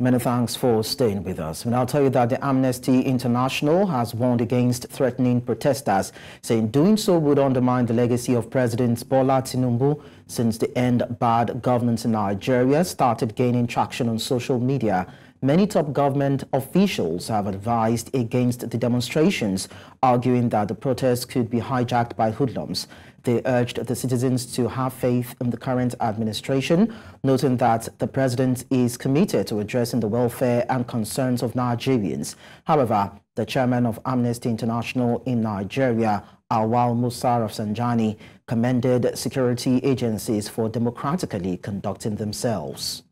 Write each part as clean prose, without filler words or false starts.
Many thanks for staying with us. And I'll tell you that the Amnesty International has warned against threatening protesters, saying doing so would undermine the legacy of President Bola Tinubu since the End Bad Governance in Nigeria started gaining traction on social media. Many top government officials have advised against the demonstrations, arguing that the protests could be hijacked by hoodlums. They urged the citizens to have faith in the current administration, noting that the president is committed to addressing the welfare and concerns of Nigerians. However, the chairman of Amnesty International in Nigeria, Awal Musa Rafsanjani, commended security agencies for democratically conducting themselves.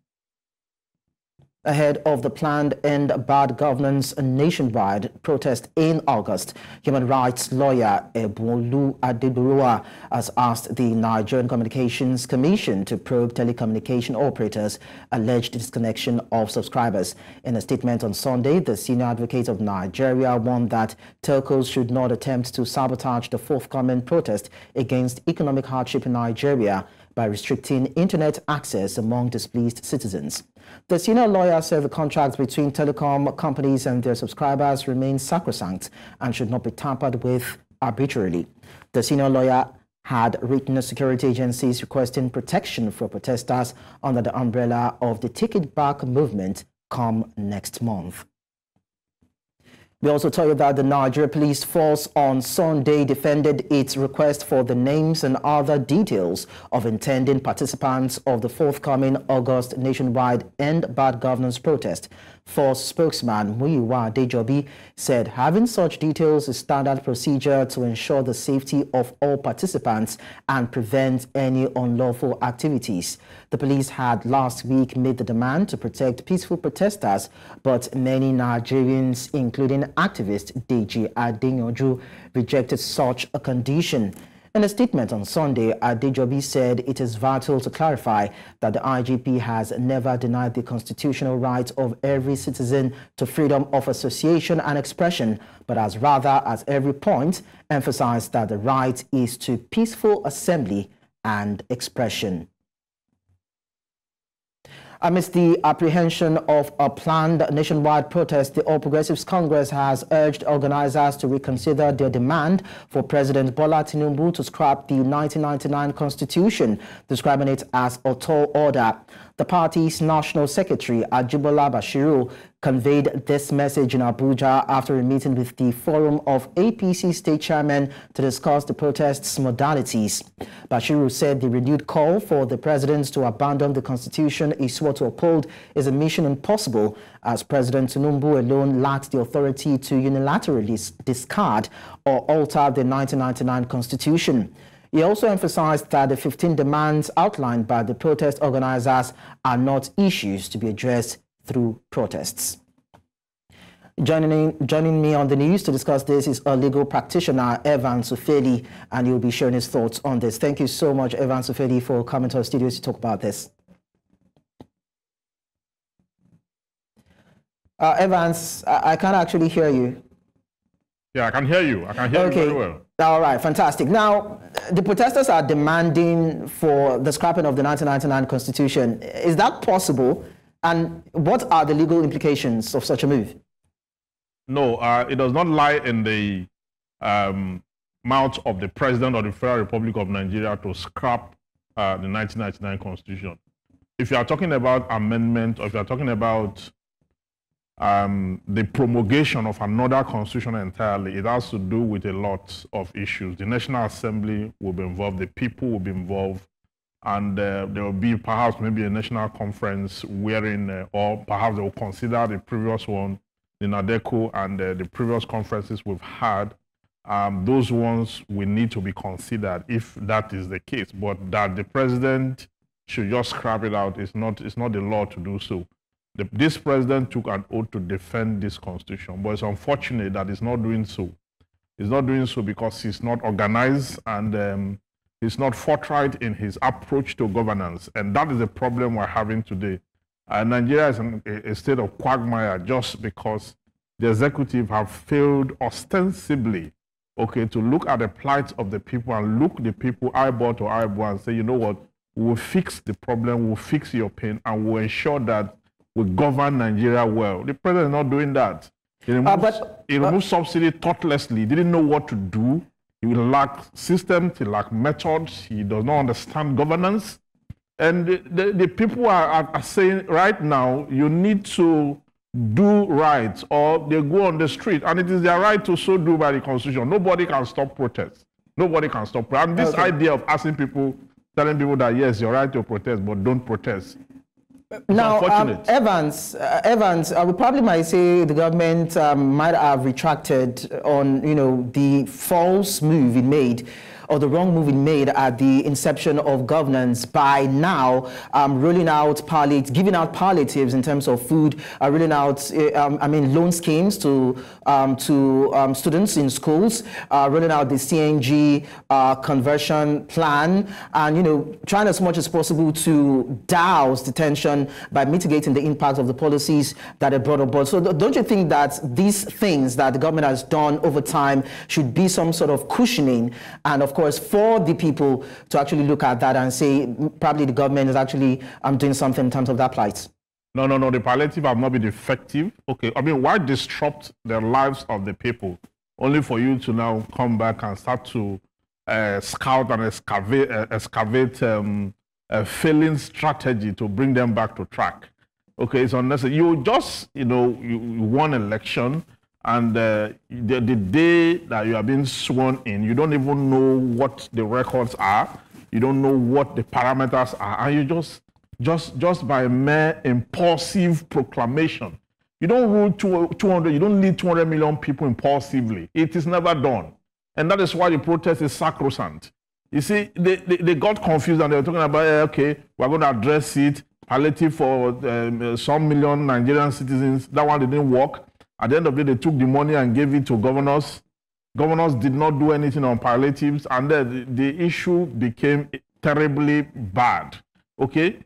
Ahead of the planned End Bad Governance nationwide protest in August, human rights lawyer Ajibola has asked the Nigerian Communications Commission to probe telecommunication operators' alleged disconnection of subscribers. In a statement on Sunday, the senior advocate of Nigeria warned that telcos should not attempt to sabotage the forthcoming protest against economic hardship in Nigeria by restricting internet access among displeased citizens. The senior lawyer said the contracts between telecom companies and their subscribers remain sacrosanct and should not be tampered with arbitrarily. The senior lawyer had written security agencies requesting protection for protesters under the umbrella of the Take It Back movement come next month. We also tell you that the Nigeria Police Force on Sunday defended its request for the names and other details of intending participants of the forthcoming August nationwide End Bad Governance protest. Force spokesman Muyiwa Adejobi said having such details is standard procedure to ensure the safety of all participants and prevent any unlawful activities. The police had last week made the demand to protect peaceful protesters, but many Nigerians, including activist Deji Adeyanju, rejected such a condition. In a statement on Sunday, Adejobi said it is vital to clarify that the IGP has never denied the constitutional right of every citizen to freedom of association and expression, but has rather, at every point, emphasized that the right is to peaceful assembly and expression. Amidst the apprehension of a planned nationwide protest, the All Progressives Congress has urged organizers to reconsider their demand for President Bola Tinubu to scrap the 1999 Constitution, describing it as a tall order. The party's National Secretary, Ajibola Basiru, conveyed this message in Abuja after a meeting with the Forum of APC state chairmen to discuss the protest's modalities. Basiru said the renewed call for the president to abandon the Constitution he swore to uphold is a mission impossible, as President Tinubu alone lacks the authority to unilaterally discard or alter the 1999 Constitution. He also emphasized that the 15 demands outlined by the protest organizers are not issues to be addressed through protests. Joining me on the news to discuss this is a legal practitioner, Evans Ufeli, and he'll be sharing his thoughts on this. Thank you so much, Evans Ufeli, for coming to our studios to talk about this. Evans, I can't actually hear you. Yeah, I can hear you. I can hear you very well. All right, fantastic. Now, the protesters are demanding for the scrapping of the 1999 Constitution. Is that possible? And what are the legal implications of such a move? No, it does not lie in the mouth of the President of the Federal Republic of Nigeria to scrap the 1999 Constitution. If you are talking about amendment, or if you are talking about the promulgation of another constitution entirely, it has to do with a lot of issues. The National Assembly will be involved, the people will be involved, and there will be perhaps maybe a national conference wherein, or perhaps they will consider the previous one, the NADECO, and the previous conferences we've had. Those ones will need to be considered if that is the case. But that the president should just scrap it out, it's not the law to do so. This president took an oath to defend this constitution, but it's unfortunate that he's not doing so. He's not doing so because he's not organized and he's not forthright in his approach to governance. And that is the problem we're having today. Nigeria is in a state of quagmire just because the executive have failed ostensibly, to look at the plight of the people and look the people eyeball to eyeball and say, you know what, we'll fix the problem, we'll fix your pain, and we'll ensure that will govern Nigeria well. The president is not doing that. He removed subsidy thoughtlessly. He didn't know what to do. He lacked systems. He lacked methods. He does not understand governance. And the people are saying right now, you need to do right, or they go on the street. And it is their right to so do by the Constitution. Nobody can stop protests. Nobody can stop. And this idea of asking people, telling people that, yes, you're right to protest, but don't protest. Now, Evans, we probably might say the government might have retracted on, the false move it made, or the wrong move it made at the inception of governance by now rolling out giving out palliatives in terms of food, rolling out, loan schemes to students in schools, rolling out the CNG conversion plan, and, trying as much as possible to douse the tension by mitigating the impact of the policies that are brought about. So don't you think that these things that the government has done over time should be some sort of cushioning, and of course for the people to actually look at that and say probably the government is actually doing something in terms of that plight? No, the palliative have not been effective. Okay, why disrupt the lives of the people only for you to now come back and start to scout and excavate a failing strategy to bring them back to track? Okay, it's unnecessary. You just, you won election, and the day that you are being sworn in, you don't even know what the records are. You don't know what the parameters are, and you just by mere impulsive proclamation. You don't rule 200. You don't lead 200 million people impulsively. It is never done, and that is why the protest is sacrosanct. You see, they got confused and they were talking about, okay, we're going to address it, palliative for some million Nigerian citizens. That one didn't work. At the end of the day, they took the money and gave it to governors. Governors did not do anything on palliatives, and then the issue became terribly bad. Okay?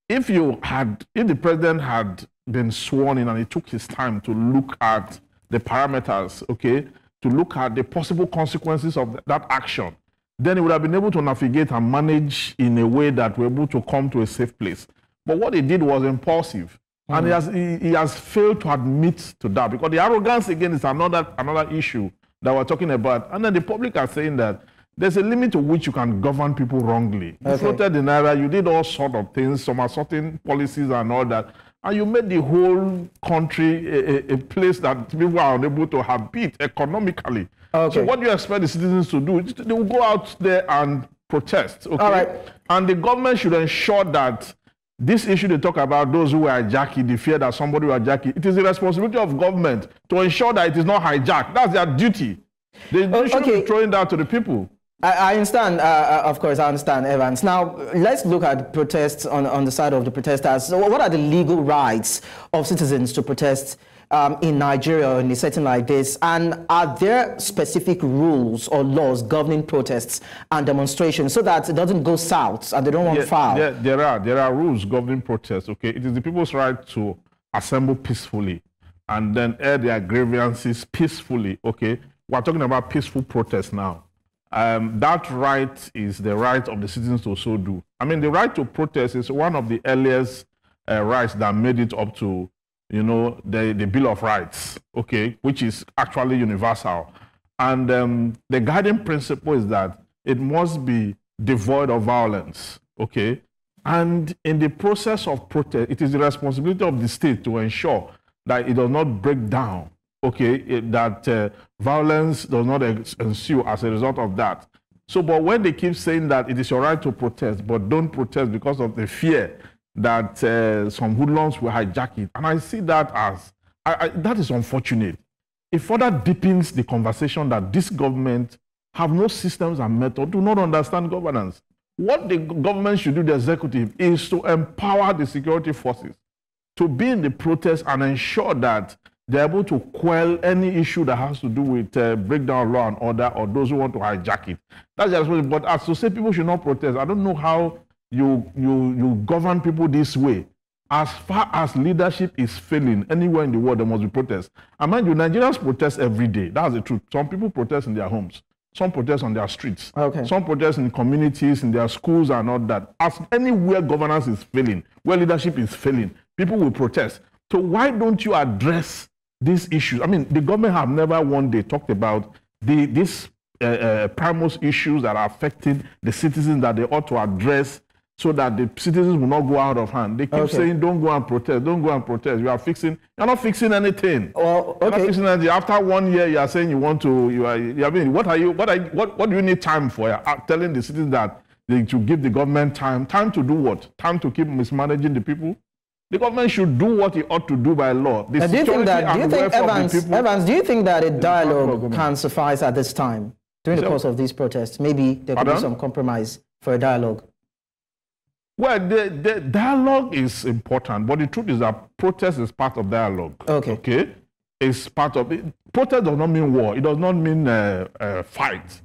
If the president had been sworn in and he took his time to look at the parameters, okay, to look at the possible consequences of that action, then he would have been able to navigate and manage in a way that we're able to come to a safe place. But what he did was impulsive. And he has failed to admit to that, because the arrogance, again, is another issue that we're talking about. And then the public are saying that there's a limit to which you can govern people wrongly. You floated the naira, you did all sorts of things, some assorting policies and all that, and you made the whole country a place that people are unable to habit economically. So what do you expect the citizens to do? They will go out there and protest. Okay? All right. And the government should ensure that this issue they talk about, those who are hijacked, the fear that somebody will hijack it, it is the responsibility of government to ensure that it is not hijacked. That's their duty. They shouldn't be throwing that to the people. I understand, of course, I understand, Evans. Now, let's look at protests on the side of the protesters. So what are the legal rights of citizens to protest in Nigeria in a setting like this? And are there specific rules or laws governing protests and demonstrations so that it doesn't go south and they don't want foul? There are rules governing protests, okay? It is the people's right to assemble peacefully and then air their grievances peacefully, okay? We're talking about peaceful protests now. That right is the right of the citizens to so do. The right to protest is one of the earliest rights that made it up to, the Bill of Rights, okay, which is actually universal. And the guiding principle is that it must be devoid of violence, okay? And in the process of protest, it is the responsibility of the state to ensure that it does not break down, okay, that violence does not ensue as a result of that. So, but when they keep saying that it is your right to protest, but don't protest because of the fear that some hoodlums will hijack it, and I see that as, that is unfortunate. It further deepens the conversation that this government have no systems and methods, do not understand governance. What the government should do, the executive, is to empower the security forces to be in the protest and ensure that they're able to quell any issue that has to do with breakdown of law and order or those who want to hijack it. That's the responsibility. But as to say people should not protest, I don't know how you govern people this way. As far as leadership is failing anywhere in the world, there must be protests. And mind you, Nigerians protest every day. That's the truth. Some people protest in their homes. Some protest on their streets. Okay. Some protest in communities, in their schools and all that. As anywhere governance is failing, where leadership is failing, people will protest. So why don't you address these issues? I mean, the government have never one day talked about these primary issues that are affecting the citizens that they ought to address so that the citizens will not go out of hand. They keep saying, don't go and protest, don't go and protest. You're not fixing anything. Well, You're not fixing anything. After 1 year, you are saying you want to, I mean, what do you need time for? You're telling the citizens that they should give the government time. Time to do what? Time to keep mismanaging the people? The government should do what it ought to do by law. Do you think, Evans, do you think that a dialogue can suffice at this time during the course of these protests? Maybe there could be some compromise for a dialogue. Well, the dialogue is important, but the truth is that protest is part of dialogue. Okay? It's part of it. Protest does not mean war. It does not mean fight.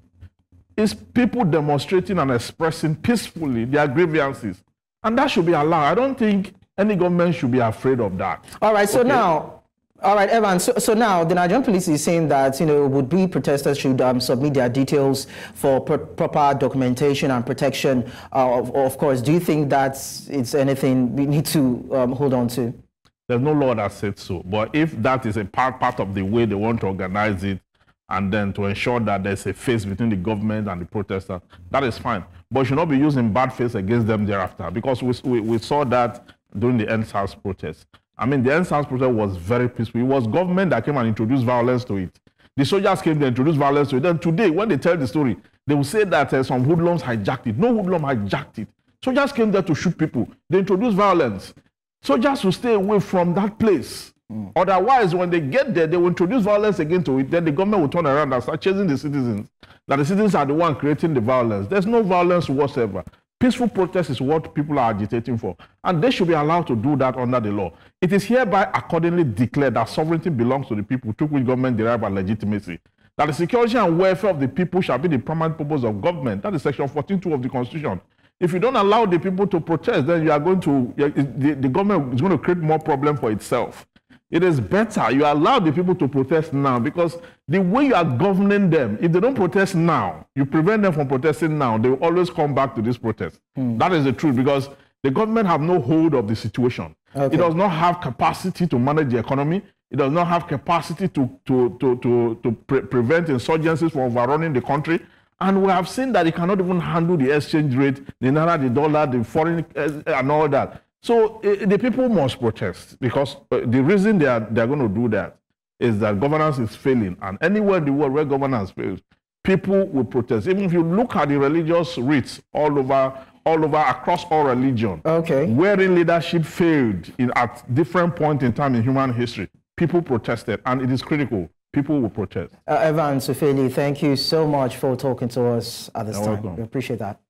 It's people demonstrating and expressing peacefully their grievances. And that should be allowed. I don't think any government should be afraid of that. All right, so now, all right, Evans, so now the Nigerian police is saying that, would-be protesters should submit their details for proper documentation and protection. Of course, do you think that it's anything we need to hold on to? There's no law that said so. But if that is a part of the way they want to organize it, and then to ensure that there's a face between the government and the protesters, that is fine. But it should not be using bad faith against them thereafter, because we saw that during the NSAS protest. I mean, the NSAS protest was very peaceful. It was government that came and introduced violence to it. The soldiers came to introduce violence to it. Then today, when they tell the story, they will say that some hoodlums hijacked it. No hoodlum hijacked it. Soldiers came there to shoot people. They introduced violence. Soldiers will stay away from that place. Otherwise, when they get there, they will introduce violence again to it. Then the government will turn around and start chasing the citizens. That the citizens are the one creating the violence. There's no violence whatsoever. Peaceful protest is what people are agitating for. And they should be allowed to do that under the law. It is hereby accordingly declared that sovereignty belongs to the people, to which government derive by legitimacy. That the security and welfare of the people shall be the primary purpose of government. That is section 14.2 of the Constitution. If you don't allow the people to protest, then you are going to, the government is going to create more problem for itself. It is better you allow the people to protest now, because the way you are governing them, if they don't protest now, you prevent them from protesting now, they will always come back to this protest. That is the truth, because the government have no hold of the situation. It does not have capacity to manage the economy. It does not have capacity to prevent insurgencies from overrunning the country. And we have seen that it cannot even handle the exchange rate, the naira, the dollar, the foreign, and all that. So the people must protest, because the reason they are going to do that is that governance is failing. And anywhere in the world where governance fails, people will protest. Even if you look at the religious rites all over across all religion, wherein leadership failed at different points in time in human history, people protested, and it is critical. People will protest. Evans Ufeli, thank you so much for talking to us at this time. Welcome. We appreciate that.